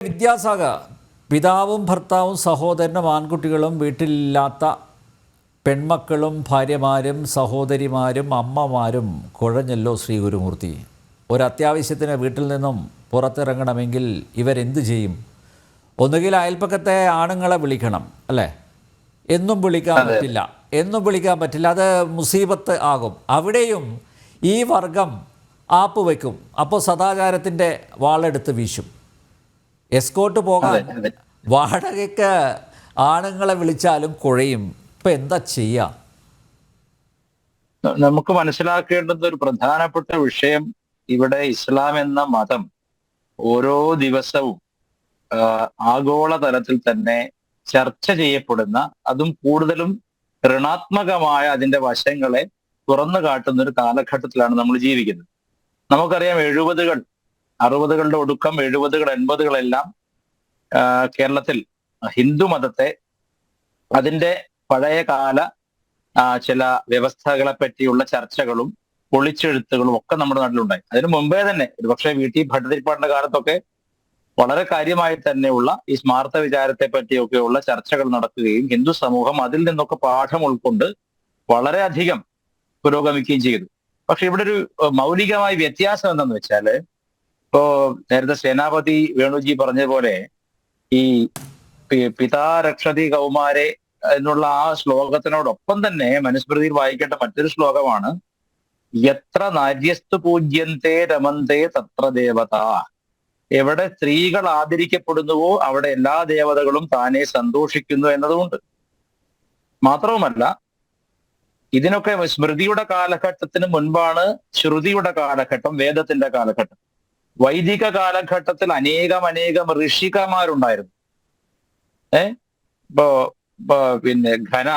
വിദ്യാസാഗർ പിതാവും ഭർത്താവും സഹോദരനും ആൺകുട്ടികളും വീട്ടിലില്ലാത്ത പെൺമക്കളും ഭാര്യമാരും സഹോദരിമാരും അമ്മമാരും കുഴഞ്ഞല്ലോ ശ്രീ ഗുരുമൂർത്തി. ഒരത്യാവശ്യത്തിന് വീട്ടിൽ നിന്നും പുറത്തിറങ്ങണമെങ്കിൽ ഇവരെന്തു ചെയ്യും? ഒന്നുകിൽ അയൽപ്പക്കത്തെ ആണുങ്ങളെ വിളിക്കണം, അല്ലേ? എന്നും വിളിക്കാൻ പറ്റില്ല, അത് മുസീബത്ത് ആകും. അവിടെയും ഈ വർഗം ആപ്പ് വയ്ക്കും. അപ്പോൾ സദാചാരത്തിൻ്റെ വാളെടുത്ത് വീശും. എസ്കോട്ട് പോകാൻ വാടകയ്ക്ക് ആണുങ്ങളെ വിളിച്ചാലും കുഴയും. ഇപ്പം എന്താ ചെയ്യുക? നമുക്ക് മനസ്സിലാക്കേണ്ടുന്ന ഒരു പ്രധാനപ്പെട്ട വിഷയം, ഇവിടെ ഇസ്ലാം എന്ന മതം ഓരോ ദിവസവും ആഗോള തലത്തിൽ തന്നെ ചർച്ച ചെയ്യപ്പെടുന്ന, അതും കൂടുതലും ഋണാത്മകമായ അതിന്റെ വശങ്ങളെ തുറന്നു കാട്ടുന്ന ഒരു കാലഘട്ടത്തിലാണ് നമ്മൾ ജീവിക്കുന്നത്. നമുക്കറിയാം, 70-കൾ 60-കളുടെ ഒടുക്കം, 70-കൾ 80-കളെല്ലാം കേരളത്തിൽ ഹിന്ദു മതത്തെ അതിന്റെ പഴയകാല ചില വ്യവസ്ഥകളെ പറ്റിയുള്ള ചർച്ചകളും പൊളിച്ചെഴുത്തുകളും ഒക്കെ നമ്മുടെ നാട്ടിലുണ്ടായി. അതിനു മുമ്പേ തന്നെ ഒരുപക്ഷെ VT ഭട്ടതിരിപ്പാടിന്റെ കാലത്തൊക്കെ വളരെ കാര്യമായി തന്നെയുള്ള ഈ സ്മാർത്ഥ വിചാരത്തെ പറ്റിയൊക്കെയുള്ള ചർച്ചകൾ നടക്കുകയും ഹിന്ദു സമൂഹം അതിൽ നിന്നൊക്കെ പാഠം ഉൾക്കൊണ്ട് വളരെയധികം പുരോഗമിക്കുകയും ചെയ്തു. പക്ഷെ ഇവിടെ ഒരു മൗലികമായ വ്യത്യാസം എന്താണെന്ന് വെച്ചാല്, ഇപ്പോ നേരത്തെ സേനാപതി വേണുജി പറഞ്ഞതുപോലെ ഈ പിതാ രക്ഷതി കൗമാരെ എന്നുള്ള ആ ശ്ലോകത്തിനോടൊപ്പം തന്നെ മനുസ്മൃതിയിൽ വായിക്കേണ്ട മറ്റൊരു ശ്ലോകമാണ് എത്ര നാര്യസ്തു പൂജ്യന്തേ രമന്തേ തത്ര ദേവത. എവിടെ സ്ത്രീകൾ ആദരിക്കപ്പെടുന്നുവോ അവിടെ എല്ലാ ദേവതകളും താനെ സന്തോഷിക്കുന്നു എന്നതുകൊണ്ട്. മാത്രവുമല്ല, ഇതിനൊക്കെ സ്മൃതിയുടെ കാലഘട്ടത്തിന് മുൻപാണ് ശ്രുതിയുടെ കാലഘട്ടം, വേദത്തിന്റെ കാലഘട്ടം. വൈദിക കാലഘട്ടത്തിൽ അനേകം ഋഷികമാരുണ്ടായിരുന്നു. ഇപ്പോ പിന്നെ ഘന,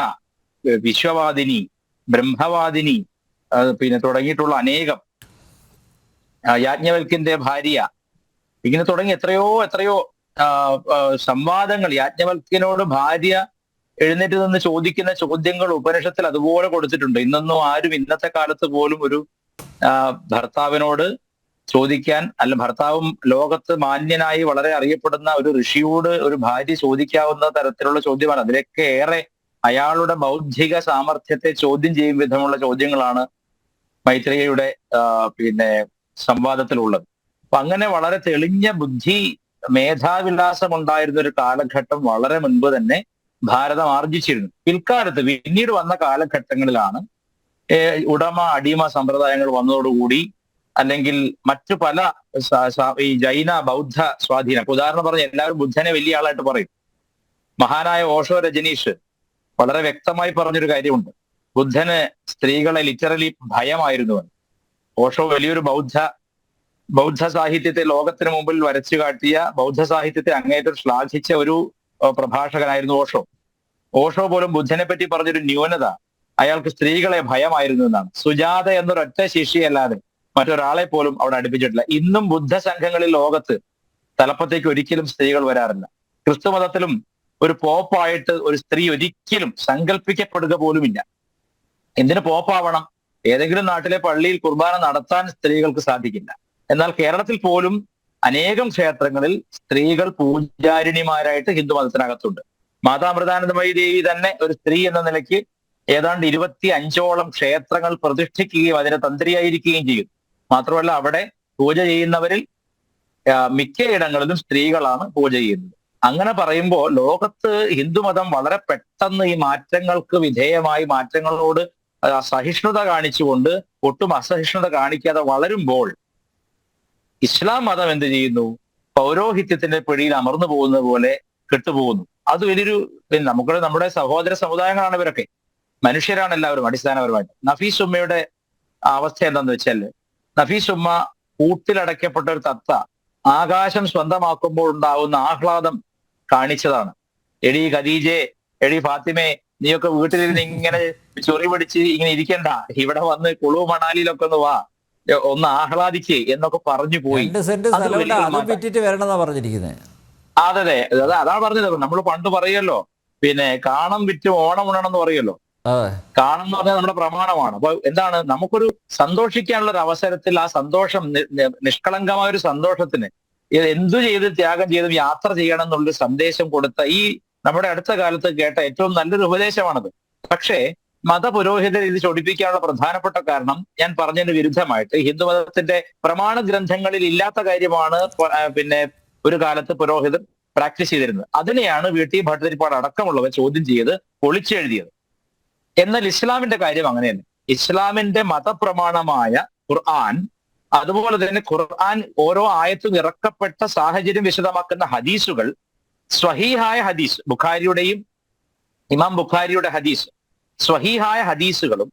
വിശ്വവാദിനി, ബ്രഹ്മവാദിനി, പിന്നെ തുടങ്ങിയിട്ടുള്ള അനേകം, യാജ്ഞവൽക്കിന്റെ ഭാര്യ, ഇങ്ങനെ തുടങ്ങി എത്രയോ സംവാദങ്ങൾ. യാജ്ഞവൽക്കിനോട് ഭാര്യ എഴുന്നേറ്റ് നിന്ന് ചോദിക്കുന്ന ചോദ്യങ്ങൾ ഉപനിഷത്തിൽ അതുപോലെ കൊടുത്തിട്ടുണ്ട്. ഇന്നൊന്നും ആരും ഇന്നത്തെ കാലത്ത് പോലും ഒരു ഭർത്താവിനോട് ചോദിക്കാൻ, അല്ല ഭർത്താവും ലോകത്ത് മാന്യനായി വളരെ അറിയപ്പെടുന്ന ഒരു ഋഷിയോട് ഒരു ഭാര്യ ചോദിക്കാവുന്ന തരത്തിലുള്ള ചോദ്യമാണ്. അതിലൊക്കെ ഏറെ അയാളുടെ ബൗദ്ധിക സാമർഥ്യത്തെ ചോദ്യം ചെയ്യും വിധമുള്ള ചോദ്യങ്ങളാണ് മൈത്രേയിയുടെ പിന്നെ സംവാദത്തിലുള്ളത്. അപ്പൊ അങ്ങനെ വളരെ തെളിഞ്ഞ ബുദ്ധി, മേധാവിലാസം ഉണ്ടായിരുന്ന ഒരു കാലഘട്ടം വളരെ മുൻപ് തന്നെ ഭാരതം ആർജിച്ചിരുന്നു. പിൽക്കാലത്ത് പിന്നീട് വന്ന കാലഘട്ടങ്ങളിലാണ് ഉടമ അടിമ സമ്പ്രദായങ്ങൾ വന്നതോടുകൂടി, അല്ലെങ്കിൽ മറ്റു പല ഈ ജൈന ബൗദ്ധ സ്വാധീനം. ഉദാഹരണം പറഞ്ഞ എല്ലാവരും ബുദ്ധനെ വലിയ ആളായിട്ട് പറയും. മഹാനായ ഓഷോ രജനീഷ് വളരെ വ്യക്തമായി പറഞ്ഞൊരു കാര്യമുണ്ട്, ബുദ്ധന് സ്ത്രീകളെ ലിറ്ററലി ഭയമായിരുന്നു എന്ന്. ഓഷോ വലിയൊരു ബൗദ്ധ സാഹിത്യത്തെ ലോകത്തിന് മുമ്പിൽ വരച്ചു കാട്ടിയ, ബൗദ്ധ സാഹിത്യത്തെ അങ്ങേയറ്റം ശ്ലാഘിച്ച ഒരു പ്രഭാഷകനായിരുന്നു ഓഷോ പോലും ബുദ്ധനെ പറ്റി പറഞ്ഞൊരു ന്യൂനത, അയാൾക്ക് സ്ത്രീകളെ ഭയമായിരുന്നു എന്നാണ്. സുജാത എന്നൊരൊറ്റ ശിഷ്യയല്ലാതെ മറ്റൊരാളെ പോലും അവിടെ അടുപ്പിച്ചിട്ടില്ല. ഇന്നും ബുദ്ധ സംഘങ്ങളിൽ ലോകത്ത് തലപ്പത്തേക്ക് ഒരിക്കലും സ്ത്രീകൾ വരാറില്ല. ക്രിസ്തു മതത്തിലും ഒരു പോപ്പായിട്ട് ഒരു സ്ത്രീ ഒരിക്കലും സങ്കല്പിക്കപ്പെടുക പോലുമില്ല. എന്തിനു പോപ്പാവണം? ഏതെങ്കിലും നാട്ടിലെ പള്ളിയിൽ കുർബാന നടത്താൻ സ്ത്രീകൾക്ക് സാധിക്കില്ല. എന്നാൽ കേരളത്തിൽ പോലും അനേകം ക്ഷേത്രങ്ങളിൽ സ്ത്രീകൾ പൂജാരിണിമാരായിട്ട് ഹിന്ദു മതത്തിനകത്തുണ്ട്. മാതാമൃതാനന്ദമയി ദേവി തന്നെ ഒരു സ്ത്രീ എന്ന നിലയ്ക്ക് ഏതാണ്ട് 25ഓളം ക്ഷേത്രങ്ങൾ പ്രതിഷ്ഠിക്കുകയും അതിനെ തന്ത്രിയായിരിക്കുകയും ചെയ്യും. മാത്രമല്ല, അവിടെ പൂജ ചെയ്യുന്നവരിൽ മിക്കയിടങ്ങളിലും സ്ത്രീകളാണ് പൂജ ചെയ്യുന്നത്. അങ്ങനെ പറയുമ്പോൾ ലോകത്ത് ഹിന്ദുമതം വളരെ പെട്ടെന്ന് ഈ മാറ്റങ്ങൾക്ക് വിധേയമായി, മാറ്റങ്ങളോട് സഹിഷ്ണുത കാണിച്ചുകൊണ്ട് ഒട്ടും അസഹിഷ്ണുത കാണിക്കാതെ വളരുമ്പോൾ ഇസ്ലാം മതം എന്ത് ചെയ്യുന്നു? പൗരോഹിത്യത്തിന്റെ പിടിയിൽ അമർന്നു പോകുന്നത് പോലെ കെട്ടുപോകുന്നു. അത് വലിയൊരു, നമ്മുടെ സഹോദര സമുദായങ്ങളാണ് ഇവരൊക്കെ, മനുഷ്യരാണ് എല്ലാവരും അടിസ്ഥാനപരമായിട്ട്. നഫീസ് ഉമ്മയുടെ അവസ്ഥ എന്താന്ന് വെച്ചാൽ, നഫീസ് ഉമ്മ കൂട്ടിലടയ്ക്കപ്പെട്ട ഒരു തത്ത ആകാശം സ്വന്തമാക്കുമ്പോൾ ഉണ്ടാവുന്ന ആഹ്ലാദം കാണിച്ചതാണ്. എടി ഖദീജെ, എടി ഫാത്തിമെ, നീയൊക്കെ വീട്ടിലിരുന്ന് ഇങ്ങനെ ചൊറി പിടിച്ച് ഇങ്ങനെ ഇരിക്കണ്ട, ഇവിടെ വന്ന് കുളു മണാലിയിലൊക്കെ ഒന്ന് വാ, ഒന്ന് ആഹ്ലാദിക്ക് എന്നൊക്കെ പറഞ്ഞു പോയി. അതെ, അതാണ് പറഞ്ഞത്. നമ്മൾ പണ്ട് പറയല്ലോ, പിന്നെ കാണം വിറ്റ് ഓണം ഉണ്ണണം പറയല്ലോ. കാണം എന്ന് പറഞ്ഞാൽ നമ്മുടെ പ്രമാണമാണ്. അപ്പൊ എന്താണ്, നമുക്കൊരു സന്തോഷിക്കാനുള്ള ഒരു അവസരത്തിൽ ആ സന്തോഷം, നിഷ്കളങ്കമായ ഒരു സന്തോഷത്തിന് എന്തു ചെയ്ത് ത്യാഗം ചെയ്തും യാത്ര ചെയ്യണം എന്നുള്ളൊരു സന്ദേശം കൊടുത്ത ഈ നമ്മുടെ അടുത്ത കാലത്ത് കേട്ട ഏറ്റവും നല്ലൊരു ഉപദേശമാണത്. പക്ഷേ മതപുരോഹിതർ ഇത് ചൊടിപ്പിക്കാനുള്ള പ്രധാനപ്പെട്ട കാരണം ഞാൻ പറഞ്ഞതിന് വിരുദ്ധമായിട്ട് ഹിന്ദുമതത്തിന്റെ പ്രമാണ ഗ്രന്ഥങ്ങളിൽ ഇല്ലാത്ത കാര്യമാണ് പിന്നെ ഒരു കാലത്ത് പുരോഹിതർ പ്രാക്ടീസ് ചെയ്തിരുന്നത്. അതിനെയാണ് വീട്ടി ഭട്ടതിരിപ്പാട് അടക്കമുള്ളവർ ചോദ്യം ചെയ്ത് പൊളിച്ചെഴുതിയത്. എന്നാൽ ഇസ്ലാമിന്റെ കാര്യം അങ്ങനെയല്ല. ഇസ്ലാമിന്റെ മതപ്രമാണമായ ഖുർആൻ, അതുപോലെ തന്നെ ഖുർആൻ ഓരോ ആയത്തും ഇറക്കപ്പെട്ട സാഹചര്യം വിശദമാക്കുന്ന ഹദീസുകൾ, സ്വഹീഹായ ഹദീസ്, ബുഖാരിയുടെയും ഇമാം ബുഖാരിയുടെ ഹദീസ്, സ്വഹീഹായ ഹദീസുകളും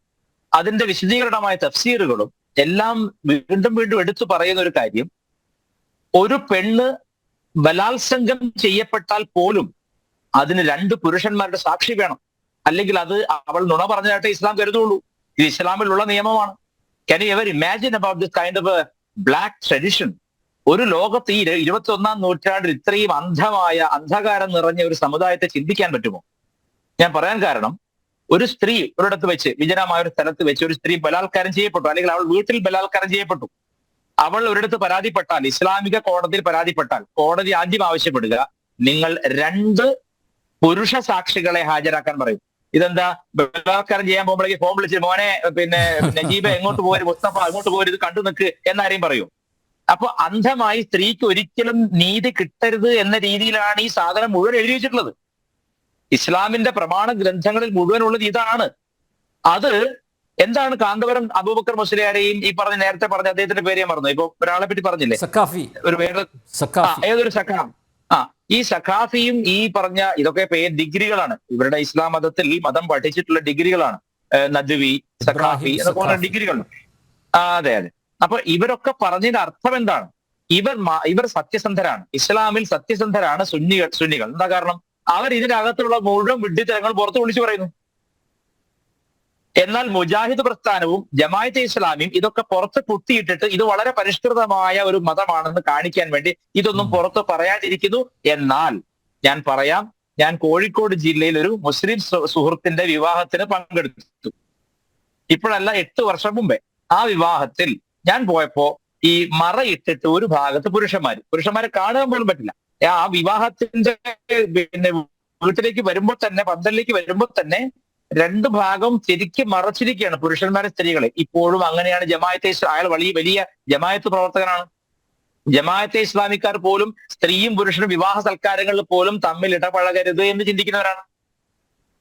അതിന്റെ വിശദീകരണമായ തഫ്സീറുകളും എല്ലാം വീണ്ടും വീണ്ടും എടുത്തു പറയുന്ന ഒരു കാര്യം, ഒരു പെണ്ണ് ബലാത്സംഗം ചെയ്യപ്പെട്ടാൽ പോലും അതിന് 2 പുരുഷന്മാരുടെ സാക്ഷി വേണം. അല്ലെങ്കിൽ അത് അവൾ നുണ പറഞ്ഞതായിട്ട് ഇസ്ലാം കരുതുള്ളൂ. ഇത് ഇസ്ലാമിലുള്ള നിയമമാണ്. Can you ever imagine about this kind of a black tradition? ഒരു ലോകത്ത് ഈ 21ാം നൂറ്റാണ്ടിൽ ഇത്രയും അന്ധകാരം നിറഞ്ഞ ഒരു സമുദായത്തെ ചിന്തിക്കാൻ പറ്റുമോ? ഞാൻ പറയാൻ കാരണം, ഒരു സ്ത്രീ ഒരിടത്ത് വെച്ച്, വിജനമായ ഒരു സ്ഥലത്ത് വെച്ച് ഒരു സ്ത്രീ ബലാത്കാരം ചെയ്യപ്പെട്ടു, അല്ലെങ്കിൽ അവൾ വീട്ടിൽ ബലാത്കാരം ചെയ്യപ്പെട്ടു. അവൾ ഒരിടത്ത് പരാതിപ്പെട്ടാൽ, ഇസ്ലാമിക കോടതിയിൽ പരാതിപ്പെട്ടാൽ, കോടതി ആദ്യം ആവശ്യപ്പെടുക, നിങ്ങൾ 2 പുരുഷ സാക്ഷികളെ ഹാജരാക്കാൻ പറയും. ഇതെന്താ, ബലാത്കാരം ചെയ്യാൻ പോകുമ്പോഴേക്ക് ഫോൺ വിളിച്ച് മോനെ പിന്നെ നജീബ എങ്ങോട്ട് പോരും, മുസ്തഫ അങ്ങോട്ട് പോരും, ഇത് കണ്ടു നിൽക്ക് എന്നാരെയും പറയൂ. അപ്പൊ അന്ധമായി സ്ത്രീക്ക് ഒരിക്കലും നീതി കിട്ടരുത് എന്ന രീതിയിലാണ് ഈ സാധനം മുഴുവൻ എഴുതി വെച്ചിട്ടുള്ളത്. ഇസ്ലാമിന്റെ പ്രമാണ ഗ്രന്ഥങ്ങളിൽ മുഴുവനുള്ളത് ഇതാണ്. അത് എന്താണ് കാന്തപുരം അബൂബക്കർ മുസ്ലിയാരെയും ഈ പറഞ്ഞ നേരത്തെ പറഞ്ഞ അദ്ദേഹത്തിന്റെ പേര് ഞാൻ മറന്നു, ഇപ്പൊ ഒരാളെ പറ്റി പറഞ്ഞില്ലേ, ഒരു വേറെ ഏതൊരു സഖാ, ഈ സഖാഫിയും ഈ പറഞ്ഞ ഇതൊക്കെ ഡിഗ്രികളാണ്. ഇവരുടെ ഇസ്ലാം മതത്തിൽ മതം പഠിച്ചിട്ടുള്ള ഡിഗ്രികളാണ്. നദ്വി, സഖാഫി എന്നൊക്കെ പറഞ്ഞ ഡിഗ്രികൾ. അതെ അതെ. അപ്പൊ ഇവരൊക്കെ പറഞ്ഞതിന്റെ അർത്ഥം എന്താണ്? ഇവർ സത്യസന്ധരാണ്. ഇസ്ലാമിൽ സത്യസന്ധരാണ് സുന്നികൾ. എന്താ കാരണം? അവർ ഇതിനകത്തുള്ള മുഴുവൻ വിഡ്ഢിത്തരങ്ങൾ പുറത്ത് വിളിച്ചു പറയുന്നു. എന്നാൽ മുജാഹിദ് പ്രസ്ഥാനവും ജമാഅത്തെ ഇസ്ലാമിയും ഇതൊക്കെ പുറത്ത് കുത്തിയിട്ടിട്ട് ഇത് വളരെ പരിഷ്കൃതമായ ഒരു മതമാണെന്ന് കാണിക്കാൻ വേണ്ടി ഇതൊന്നും പുറത്ത് പറയാതിരിക്കുന്നു. എന്നാൽ ഞാൻ പറയാം, ഞാൻ കോഴിക്കോട് ജില്ലയിൽ ഒരു മുസ്ലിം സുഹൃത്തിന്റെ വിവാഹത്തിന് പങ്കെടുത്തു. ഇപ്പോഴല്ല, 8 വർഷം മുമ്പേ. ആ വിവാഹത്തിൽ ഞാൻ പോയപ്പോ ഈ മറയിട്ടിട്ട് ഒരു ഭാഗത്ത് പുരുഷന്മാരെ കാണാൻ പോലും പറ്റില്ല. ആ വിവാഹത്തിന്റെ പിന്നെ വീട്ടിലേക്ക് വരുമ്പോൾ തന്നെ, പന്തലിലേക്ക് വരുമ്പോൾ തന്നെ 2 ഭാഗം ശരിക്കും മറച്ചിരിക്കുകയാണ് പുരുഷന്മാരെ, സ്ത്രീകളെ. ഇപ്പോഴും അങ്ങനെയാണ് ജമാഅത്തെ അയാൾ വലിയ ജമാഅത്ത് പ്രവർത്തകനാണ്. ജമാഅത്തെ ഇസ്ലാമിക്കാർ പോലും സ്ത്രീയും പുരുഷനും വിവാഹ സൽക്കാരങ്ങളിൽ പോലും തമ്മിൽ ഇടപഴകരുത് എന്ന് ചിന്തിക്കുന്നവരാണ്.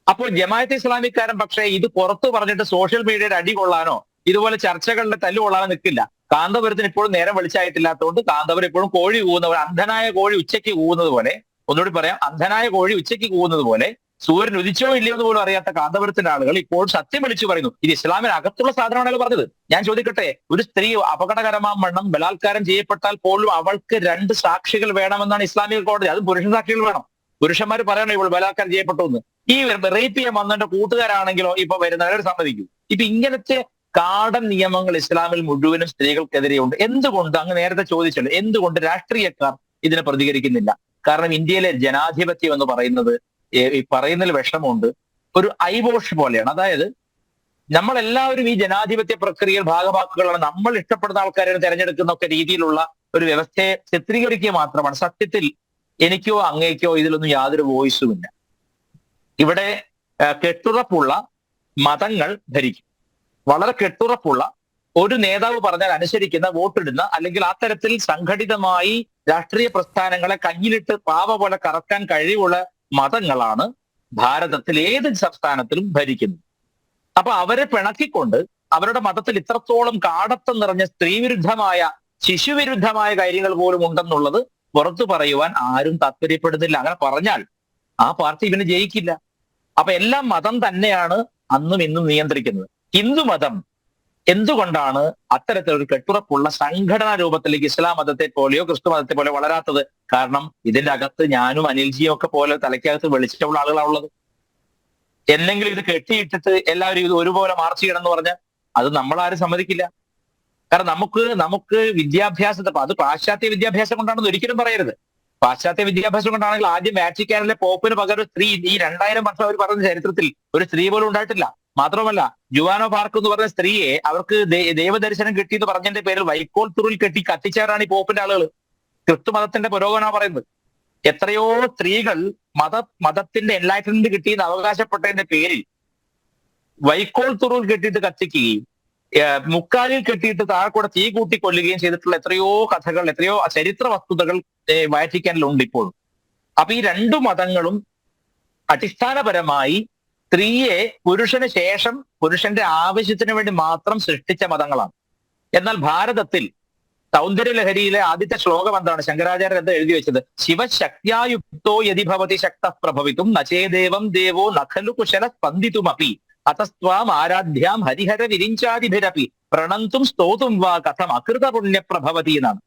അപ്പോൾ ജമാഅത്തെ ഇസ്ലാമിക്കാരൻ പക്ഷേ ഇത് പുറത്തു പറഞ്ഞിട്ട് സോഷ്യൽ മീഡിയയുടെ അടി കൊള്ളാനോ ഇതുപോലെ ചർച്ചകളിലെ തല്ലുകൊള്ളാനോ നിൽക്കില്ല. കാന്തപുരത്തിന് ഇപ്പോഴും നേരം വെളിച്ചായിട്ടില്ലാത്തതുകൊണ്ട് കാന്തപുരം ഇപ്പോഴും കോഴി കൂവുന്നവർ, അന്ധനായ കോഴി ഉച്ചയ്ക്ക് കൂവുന്നത് പോലെ, ഒന്നുകൂടി പറയാം, അന്ധനായ കോഴി ഉച്ചയ്ക്ക് കൂവുന്നത് പോലെ, സൂര്യൻ ഉദിച്ചോ ഇല്ലയോ എന്ന് പോലും അറിയാത്ത കാന്തപുരത്തിന്റെ ആളുകൾ ഇപ്പോൾ സത്യം വിളിച്ചു പറയുന്നു ഇത് ഇസ്ലാമിനകത്തുള്ള സാധനമാണല്ലോ പറഞ്ഞത്. ഞാൻ ചോദിക്കട്ടെ, ഒരു സ്ത്രീ അപകടകരമാം വണ്ണം ബലാത്കാരം ചെയ്യപ്പെട്ടാൽ പോലും അവൾക്ക് 2 സാക്ഷികൾ വേണമെന്നാണ് ഇസ്ലാമിക കോടതി. അതും പുരുഷൻ സാക്ഷികൾ വേണം. പുരുഷന്മാർ പറയണം ഇവൾ ബലാത്കാരം ചെയ്യപ്പെട്ടു എന്ന്. ഈ റേപ്പ് ചെയ്യാൻ വന്നതിന്റെ കൂട്ടുകാരാണെങ്കിലോ ഇപ്പൊ വരുന്നവരെ സമ്മതിക്കും. ഇപ്പൊ ഇങ്ങനത്തെ കാടൻ നിയമങ്ങൾ ഇസ്ലാമിൽ മുഴുവനും സ്ത്രീകൾക്കെതിരെയുണ്ട്. എന്തുകൊണ്ട്, അങ്ങ് നേരത്തെ ചോദിച്ചല്ലോ, എന്തുകൊണ്ട് രാഷ്ട്രീയക്കാർ ഇതിനെ പ്രതികരിക്കുന്നില്ല? കാരണം ഇന്ത്യയിലെ ജനാധിപത്യം എന്ന് പറയുന്നത് ഈ പറയുന്നതിൽ വിഷമമുണ്ട്. ഒരു ഐവോഷ് പോലെയാണ്. അതായത് നമ്മളെല്ലാവരും ഈ ജനാധിപത്യ പ്രക്രിയയിൽ ഭാഗവാക്കുകളാണ്. നമ്മൾ ഇഷ്ടപ്പെടുന്ന ആൾക്കാരെ തിരഞ്ഞെടുക്കുന്ന ഒക്കെ രീതിയിലുള്ള ഒരു വ്യവസ്ഥയെ ചിത്രീകരിക്കുക മാത്രമാണ്. സത്യത്തിൽ എനിക്കോ അങ്ങേക്കോ ഇതിലൊന്നും യാതൊരു വോയിസുമില്ല. ഇവിടെ കെട്ടുറപ്പുള്ള മതങ്ങൾ ഭരിക്കും. വളരെ കെട്ടുറപ്പുള്ള ഒരു നേതാവ് പറഞ്ഞാൽ അനുസരിക്കുന്ന, വോട്ടിടുന്ന, അല്ലെങ്കിൽ ആ തരത്തിൽ സംഘടിതമായി രാഷ്ട്രീയ പ്രസ്ഥാനങ്ങളെ കയ്യിലിട്ട് പാവ പോലെ കറക്കാൻ കഴിവുള്ള മതങ്ങളാണ് ഭാരതത്തിൽ ഏത് സംസ്ഥാനത്തിലും ഭരിക്കുന്നത്. അപ്പൊ അവരെ പിണക്കിക്കൊണ്ട് അവരുടെ മതത്തിൽ ഇത്രത്തോളം കാടത്തം നിറഞ്ഞ സ്ത്രീവിരുദ്ധമായ, ശിശുവിരുദ്ധമായ കാര്യങ്ങൾ പോലും ഉണ്ടെന്നുള്ളത് പുറത്തു പറയുവാൻ ആരും താല്പര്യപ്പെടുന്നില്ല. അങ്ങനെ പറഞ്ഞാൽ ആ പാർട്ടി ഇവന് ജയിക്കില്ല. അപ്പൊ എല്ലാം മതം തന്നെയാണ് അന്നും ഇന്നും നിയന്ത്രിക്കുന്നത്. ഹിന്ദുമതം എന്തുകൊണ്ടാണ് അത്തരത്തിലൊരു കെട്ടുറപ്പുള്ള സംഘടനാ രൂപത്തിലേക്ക് ഇസ്ലാം മതത്തെ പോലെയോ ക്രിസ്തു മതത്തെ പോലെയോ വളരാത്തത്? കാരണം ഇതിന്റെ അകത്ത് ഞാനും അനിൽജിയും ഒക്കെ പോലെ തലയ്ക്കകത്ത് വെളിച്ചിട്ടുള്ള ആളുകളാണ് ഉള്ളത്. എന്നെങ്കിലും ഇത് കെട്ടിയിട്ടിട്ട് എല്ലാവരും ഇത് ഒരുപോലെ മാർച്ച് ചെയ്യണം എന്ന് പറഞ്ഞാൽ അത് നമ്മളാരും സമ്മതിക്കില്ല. കാരണം നമുക്ക് വിദ്യാഭ്യാസത്തെ, അത് പാശ്ചാത്യ വിദ്യാഭ്യാസം കൊണ്ടാണെന്ന് ഒരിക്കലും പറയരുത്. പാശ്ചാത്യ വിദ്യാഭ്യാസം കൊണ്ടാണെങ്കിൽ ആദ്യം വാറ്റിക്കാനിലെ പോപ്പിന് പകരം സ്ത്രീ, ഈ 2000 വർഷം അവർ പറഞ്ഞ ചരിത്രത്തിൽ ഒരു സ്ത്രീ പോലും ഉണ്ടായിട്ടില്ല. മാത്രമല്ല, ജുവാനോ പാർക്ക് എന്ന് പറഞ്ഞ സ്ത്രീയെ അവർക്ക് ദൈവദർശനം കിട്ടിയെന്ന് പറഞ്ഞതിന്റെ പേരിൽ വൈക്കോൽ തുറിൽ കെട്ടി കത്തിച്ചവരാണ് ഈ പോപ്പിന്റെ ആളുകൾ. ക്രിസ്തു മതത്തിന്റെ പുരോഗമനമാണ് പറയുന്നത്. എത്രയോ സ്ത്രീകൾ മതത്തിന്റെ എൻലൈറ്റൻമെന്റ് കിട്ടിയെന്ന് അവകാശപ്പെട്ടതിന്റെ പേരിൽ വൈക്കോൽ തുറൂൽ കെട്ടിയിട്ട് കത്തിക്കുകയും മുക്കാലിൽ കെട്ടിയിട്ട് താഴെക്കൂടെ തീ കൂട്ടി കൊല്ലുകയും ചെയ്തിട്ടുള്ള എത്രയോ കഥകൾ, എത്രയോ ചരിത്ര വസ്തുതകൾ വാറ്റിക്കാനിലുണ്ട് ഇപ്പോഴും. അപ്പൊ ഈ രണ്ടു മതങ്ങളും അടിസ്ഥാനപരമായി സ്ത്രീയെ പുരുഷന് ശേഷം പുരുഷന്റെ ആവശ്യത്തിന് വേണ്ടി മാത്രം സൃഷ്ടിച്ച മതങ്ങളാണ്. എന്നാൽ ഭാരതത്തിൽ സൗന്ദര്യലഹരിയിലെ ആദ്യത്തെ ശ്ലോകം എന്താണ്? ശങ്കരാചാര്യർ എന്താ എഴുതി വെച്ചത്? ശിവശക്തിയായുക്തോ യതി ഭവതി ശക്ത പ്രഭവിതും നചേദേവം ദേവോ നഖലു കുശല സ്പന്ദിതുമപി അതസ്ത്വാം ആരാധ്യാം ഹരിഹര വിരിഞ്ചാതിഭിരപി പ്രണന്തും സ്തോതും വാ കഥം അകൃത പുണ്യപ്രഭവതി എന്നാണ്.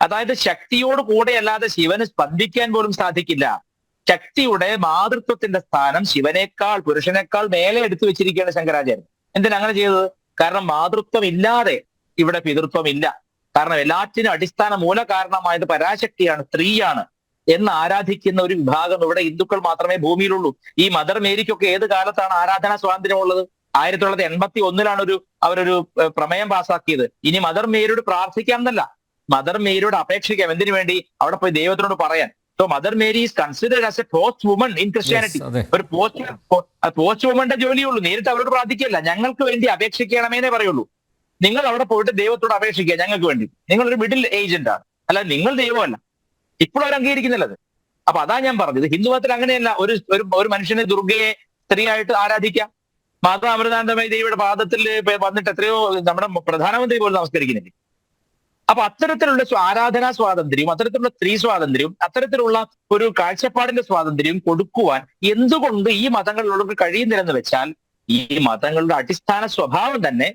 അതായത് ശക്തിയോട് കൂടെ അല്ലാതെ ശിവന് സ്പന്ദിക്കാൻ പോലും സാധിക്കില്ല. ശക്തിയുടെ മാതൃത്വത്തിന്റെ സ്ഥാനം ശിവനേക്കാൾ, പുരുഷനേക്കാൾ മേലെ എടുത്തു വെച്ചിരിക്കുകയാണ് ശങ്കരാചാര്യൻ. എന്തിനാ അങ്ങനെ ചെയ്തത്? കാരണം മാതൃത്വം ഇല്ലാതെ ഇവിടെ പിതൃത്വം ഇല്ല. കാരണം എല്ലാറ്റിനും അടിസ്ഥാന മൂല കാരണമായത് പരാശക്തിയാണ്, സ്ത്രീയാണ് എന്ന് ആരാധിക്കുന്ന ഒരു വിഭാഗം ഇവിടെ ഹിന്ദുക്കൾ മാത്രമേ ഭൂമിയിലുള്ളൂ. ഈ മദർ മേരിക്കൊക്കെ ഏത് കാലത്താണ് ആരാധനാ സ്വാതന്ത്ര്യമുള്ളത്? 1981 അവരൊരു പ്രമേയം പാസാക്കിയത്. ഇനി മദർ മേരിയോട് പ്രാർത്ഥിക്കാം എന്നല്ല, മദർ മേരിയോട് അപേക്ഷിക്കാം. എന്തിനു വേണ്ടി? അവിടെ പോയി ദൈവത്തിനോട് പറയാൻ. So mother Mary is considered as A post woman in Christianity. ഒരു പോസ്റ്റ് വുമന്റെ ജോലിയുള്ളൂ. നേരിട്ട് അവരോട് പ്രാർത്ഥിക്കില്ല. ഞങ്ങൾക്ക് വേണ്ടി അപേക്ഷിക്കണമെന്നേ പറയുള്ളൂ. നിങ്ങൾ അവിടെ പോയിട്ട് ദൈവത്തോട് അപേക്ഷിക്കുക ഞങ്ങൾക്ക് വേണ്ടി. നിങ്ങളൊരു മിഡിൽ ഏജന്റ് ആണ്, അല്ല നിങ്ങൾ ദൈവമല്ല. ഇപ്പോഴും അവർ അംഗീകരിക്കുന്നില്ലത്. അപ്പൊ അതാ ഞാൻ പറഞ്ഞത്, ഹിന്ദുമതത്തിൽ അങ്ങനെയല്ല. ഒരു മനുഷ്യനെ ദുർഗയെ സ്ത്രീയായിട്ട് ആരാധിക്കാം. മാതാ അമൃതാനന്ദമയി ദേവിയുടെ പാദത്തിൽ വന്നിട്ട് എത്രയോ നമ്മുടെ പ്രധാനമന്ത്രി പോലും നമസ്കരിക്കുന്നില്ലേ. അപ്പൊ അത്തരത്തിലുള്ള ആരാധനാ സ്വാതന്ത്ര്യവും അത്തരത്തിലുള്ള സ്ത്രീ സ്വാതന്ത്ര്യവും അത്തരത്തിലുള്ള ഒരു കാഴ്ചപ്പാടിന്റെ സ്വാതന്ത്ര്യവും കൊടുക്കുവാൻ എന്തുകൊണ്ട് ഈ മതങ്ങളിലുള്ളവർക്ക് കഴിയുന്നില്ലെന്ന് വെച്ചാൽ ഈ മതങ്ങളുടെ അടിസ്ഥാന സ്വഭാവം തന്നെ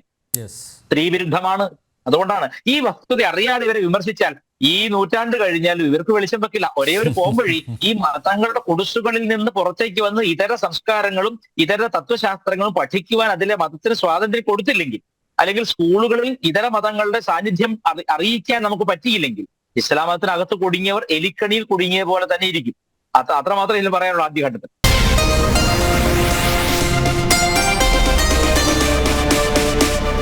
സ്ത്രീ വിരുദ്ധമാണ്. അതുകൊണ്ടാണ് ഈ വസ്തുത അറിയാതെ ഇവരെ വിമർശിച്ചാൽ ഈ നൂറ്റാണ്ട് കഴിഞ്ഞാൽ ഇവർക്ക് വെളിച്ചം വെക്കില്ല. ഒരേ ഒരു പോംവഴി ഈ മതങ്ങളുടെ കുടിസുകളിൽ നിന്ന് പുറത്തേക്ക് വന്ന് ഇതര സംസ്കാരങ്ങളും ഇതര തത്വശാസ്ത്രങ്ങളും പഠിക്കുവാൻ അതിലെ മതത്തിന് സ്വാതന്ത്ര്യം കൊടുത്തില്ലെങ്കിൽ, അല്ലെങ്കിൽ സ്കൂളുകളിൽ ഇതര മതങ്ങളുടെ സാന്നിധ്യം അറിയിക്കാൻ നമുക്ക് പറ്റിയില്ലെങ്കിൽ, ഇസ്ലാം മതത്തിനകത്ത് കുടുങ്ങിയവർ എലിക്കണിയിൽ കുടുങ്ങിയ പോലെ തന്നെ ഇരിക്കും. അത്രമാത്രം ഇതിൽ പറയാനുള്ള ആദ്യഘട്ടത്തിൽ.